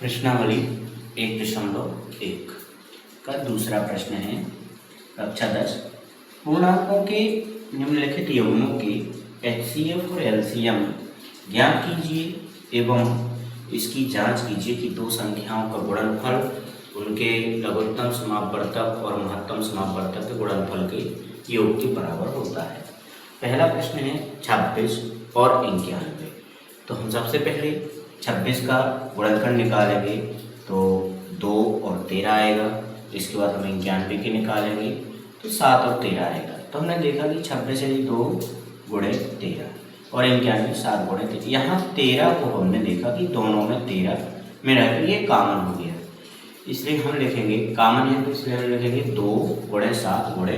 प्रश्नावली 1.1 का दूसरा प्रश्न है। कक्षा 10 पूर्णांकों के निम्नलिखित युग्मों के HCF और LCM ज्ञात कीजिए एवं इसकी जांच कीजिए कि दो संख्याओं का गुणनफल उनके लघुत्तम समापवर्तक और महत्तम समापवर्तक के गुणनफल के योग के बराबर होता है। पहला प्रश्न है 26 और 91। तो हम सबसे पहले 26 का गुणनखंड निकालेंगे तो 2 और 13 आएगा। इसके बाद हम 91 के निकालेंगे तो 7 और 13 आएगा। तो हमने देखा कि 26 यानी 2 गुणे 13 और 91 7 गुणे 13। यहाँ 13 को हमने देखा कि दोनों में 13 में रह गया, ये कॉमन हो गया, इसलिए हम लिखेंगे कॉमन है तो इसलिए हम लिखेंगे 2 गुणे 7 गुणे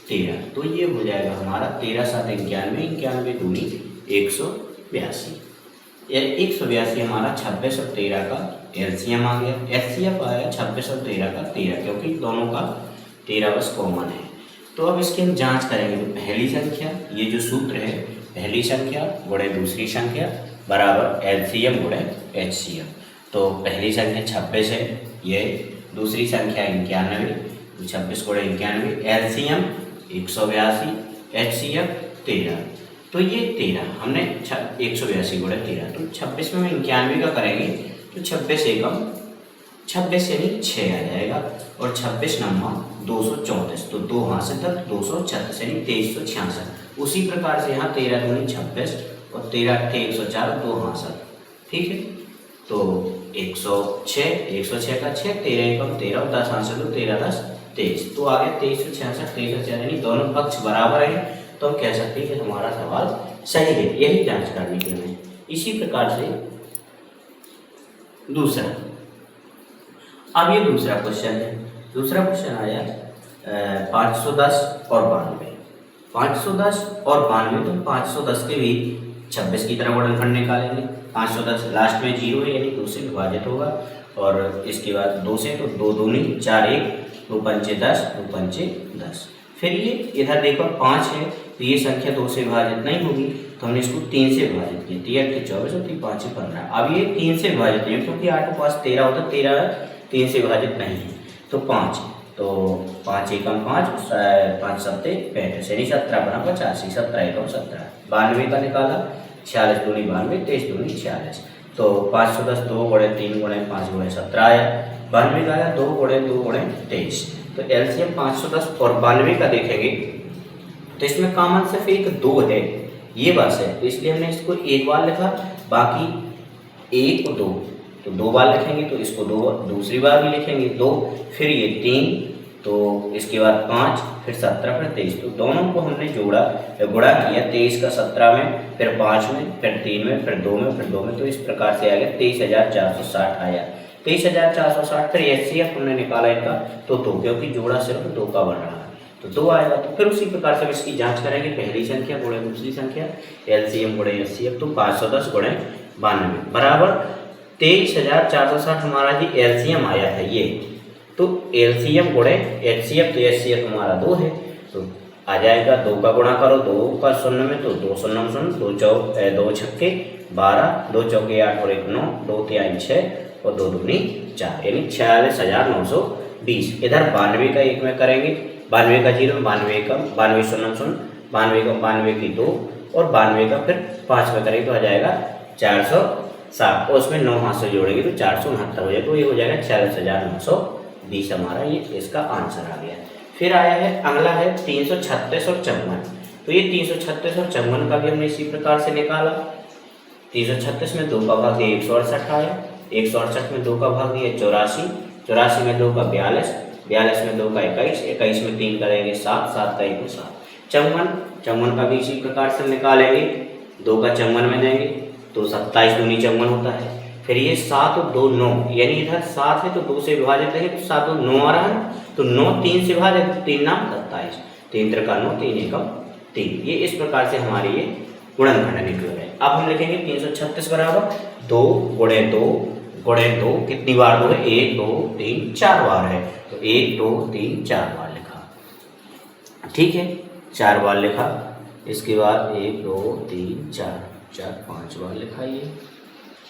13। तो ये हो जाएगा हमारा 13 7 91, 91 दूनी 182। 182 हमारा 26 और 13 का एलसीएम आ गया। एचसीएफ आया 26 और 13 का 13, क्योंकि दोनों का 13 बस कॉमन है। तो अब इसकी हम जांच करेंगे। तो पहली संख्या, ये जो सूत्र है, पहली संख्या गुणे दूसरी संख्या बराबर एलसीएम गुणे एचसीएफ। तो पहली संख्या 26 है, ये दूसरी संख्या 91, 26 गुणे 91, एलसीएम 182, एचसीएफ 13। तो ये 13 हमने 182 गुणे 13, तो 26 में हम 91 का करेंगे तो 26 एकम 26 यानी 6 आ जाएगा और 26 नम्मा 234, तो 2 हाथ से तक 236 यानी 2366। उसी प्रकार से यहाँ 13 दूनी 26 और 13 थे 104, 2 हाथ से, ठीक है। तो 106 का 6, 13 एकम 13 और 10 हाथ से तो 13 10 23, तो आ गया 2366 2366, यानी दोनों पक्ष बराबर है। तो हम कह सकते हैं कि हमारा सवाल सही है। यही जांच करने के लिए। इसी प्रकार से दूसरा, अब ये दूसरा क्वेश्चन है। दूसरा क्वेश्चन आया 510 और 92। 510 और 92, तो 510 के भी 26 की तरह गुणनखंड निकालेंगे। 510 लास्ट में 0 है यानी 2 से विभाजित होगा, और इसके बाद 2 से तो 2 दूनी 4 1, 2 पंचे 10, 2 पंचे 10। फिर ये इधर देखो 5 है, तो ये संख्या 2 से विभाजित नहीं होगी, तो हमने इसको 3 से विभाजित किया। 3 8 24 और 3 5 15। अब ये 3 से विभाजित नहीं है, क्योंकि 8 के पास 13 होता, 13 3 से विभाजित नहीं है, तो 5, तो 5 एकम 5, 5 7 35 यानी 17 बना 85, 17 एकम 17। 92 का निकाला, 46 दूनी 92, 23 दूनी 46। तो 510 2 गुणे 3 गुणे 5 गुणे 17 आया। 92 का आया 2 गुणे 2 गुणे 23। तो एलसीएम 510 और 92 का देखेंगे तो इसमें कॉमन सिर्फ एक 2 है, ये बस है, तो इसलिए हमने इसको एक बार लिखा, बाकी 1 को 2, तो 2 बार लिखेंगे, तो इसको 2 दूसरी बार भी लिखेंगे 2, फिर ये 3, तो इसके बाद 5, फिर 17, फिर 23। तो दोनों को हमने जोड़ा गुणा किया, 23 का 17 में, फिर 5 में, फिर 3 में, फिर 2 में, फिर 2 में, तो इस प्रकार से आ गया 23460 आया। 23460। फिर एचसीएफ हमने निकाला इनका, तो 2, क्योंकि जोड़ा सिर्फ 2 का बन रहा है, तो 2 आएगा। तो फिर उसी प्रकार से हम इसकी जांच करेंगे। पहली संख्या गुणे दूसरी संख्या, एलसीएम गुणे एचसीएफ, तो 510 गुणे 92 बराबर 23460 हमारा जी एलसीएम आया है ये। तो एलसीएम गुणे एचसीएफ, तो एचसीएफ हमारा 2 है, तो आ जाएगा 2 का गुणा करो 2 का 0 में, तो 2 0 0, 2 छक्के 12, 2 चौके 8 और 1 9, 2 3 6 और 2 दूनी 4, यानी 46920। इधर 92 का 1 में करेंगे, 92 का 0, 92 का 92 0 0, 92 का 92 की 2 और 92 का फिर 5 में करेंगे तो आ जाएगा 407, और उसमें 9 हाथ से जोड़ेंगे तो 469 हो जाएगा। तो ये हो जाएगा 46920 हमारा ये इसका आंसर आ गया। फिर आया है अगला है 336 और 54। तो ये 336 और 54 का भी हमने इसी प्रकार से निकाला। 336 में 2 का भाग दिया 168 आया, 168 में 2 का भाग दिया 84, 84 में 2 का 42, 42 में 2 का 21, 21 में 3 करेंगे 7, 7 का 1 में 7। 54 का भी इसी प्रकार से निकालेंगे, 2 का 54 में देंगे तो 27 दूनी 54 होता है। फिर ये 7 और 2 9, यानी इधर 7 है तो 2 से विभाजित है, तो 7 और 9 आ रहा है, तो 9 3 से विभाजित, 3 नाम 27, 3 3 का 9, 3 एकम 3। ये इस प्रकार से हमारी ये गुणनखंड निकल गए। अब हम लिखेंगे 336 बराबर 2 गुणे 2 गुणे 2, कितनी बार 2 है, 1 2 3 4 बार है, तो 1 2 3 4 बार लिखा, ठीक है, 4 बार लिखा। इसके बाद 1 2 3 4 4 5 बार लिखा ये।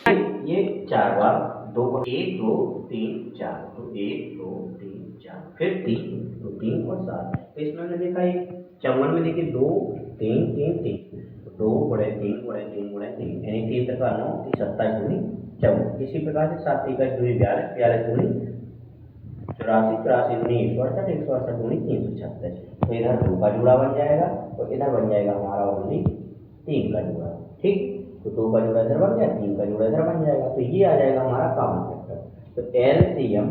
ये 4 बार, दो 1 2 3 4, तो 1 2 3 4, फिर 3 तो 3 और 7। तो इसमें हमने देखा ये 54 में देखिए 2 3 3 3, 2 गुणे 3 गुणे 3 गुणे 3, यानी 3 प्रकार 9 27 दूनी 54। इसी प्रकार से 7 21 दूनी 42, 42 दूनी 84, 84 दूनी 168, 168 दूनी 336। तो इधर 2 का जोड़ा बन जाएगा और इधर बन जाएगा हमारा ओनली 3 का जोड़ा। ठीक, तो 2 का जोड़ा इधर बन गया, 3 का जोड़ा इधर बन जाएगा, तो ये आ जाएगा हमारा कॉमन फैक्टर। तो LCM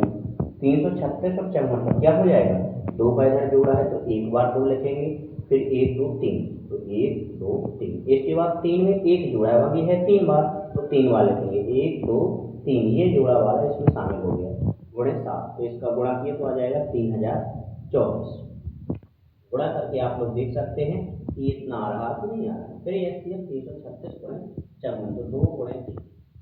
336 और 54 का क्या हो जाएगा, 2 का इधर जोड़ा है तो एक बार 2 लिखेंगे, फिर 1 2 3, तो 1 2 3, इसके बाद 3 में एक जोड़ा है अभी है 3 बार, तो 3 बार लिखेंगे, 1 2 3, ये जोड़ा वाला इसमें शामिल हो गया, गुणे 7, तो इसका गुणा किया तो आ जाएगा 3024। गुणा करके आप लोग देख सकते हैं कि इतना आ रहा तो नहीं आ रहा। फिर एचसीएफ 336 गुणे 54, तो 2 गुणे 3,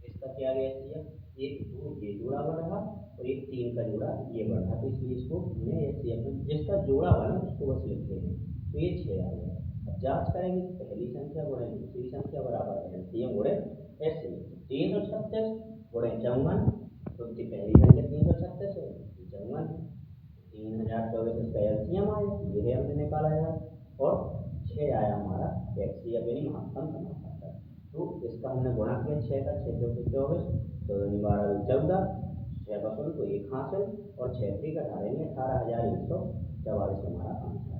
इसका क्या आ गया एचसीएफ, 1 2 ये जोड़ा बढ़ रहा और एक 3 का जोड़ा ये बढ़ रहा, तो इसलिए इसको हमने एचसीएफ में जिसका जोड़ा बना उसको बस लिखते हैं, तो ये 6 आ गया। अब जांच करेंगे तो पहली संख्या गुणे दूसरी संख्या बराबर एलसीएम गुणे एचसीएफ, 336 गुणे 54, तो पहली संख्या 336 है, 54 है, 3024 इसका एलसीएम आया, ये है हमने निकाला है, और 6 आया हमारा एचसीएफ यानी महत्तम समापन। तो इसका हमने गुणा किया 6 का, 6 चौके 24, तो 12 14, 6 का 16 तो 1 हासिल, और 6 3 का 18 यानी 18,144 हमारा आंसर।